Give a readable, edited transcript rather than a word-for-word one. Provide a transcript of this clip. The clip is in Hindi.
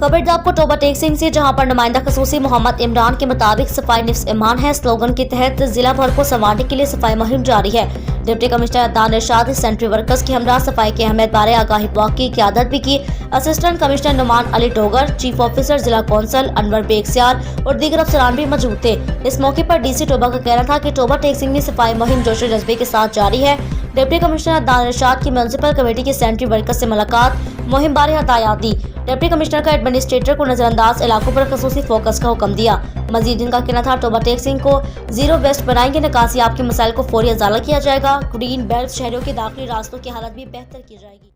खबर आपको टोबा टेक सिंह से, जहां पर नुमाइंदा खसूसी मोहम्मद इमरान के मुताबिक सफाई निफ्स ईमान है स्लोगन के तहत जिला भर को संवारने के लिए सफाई मुहिम जारी है। डिप्टी कमिश्नर अदनान इरशाद सेंट्री वर्कर्स की हमरा सफाई की अहमियत बारे आगाही वाक़ की क़यादत भी की। Assistant commissioner Numan Ali Dogar, chief officer जिला कौंसल अनवर बेगसियार और दीगर अफसरान भी मौजूद थे। इस मौके पर डीसी टोबा का कहना था कि टोबा टेक सिंह में सफाई मुहिम जोश और जज्बे के साथ जारी है। डिप्टी कमिश्नर अदनान इरशाद की म्यूनसिपल कमेटी के सेंट्री वर्कर्स से मुलाकात, मुहिम बारे हदायत दी। डिप्टी कमिश्नर का एडमिनिस्ट्रेटर को नजरअंदाज इलाकों पर खसूसी फोकस का हुक्म दिया। मजीद इनका कहना था टोबा टेक सिंह को जीरो वेस्ट बनाएंगे, निकासी आपके मसाइल को फौरी अजाला किया जाएगा। ग्रीन बेल्ट शहरों के दाखिली रास्तों की हालत भी बेहतर की जाएगी।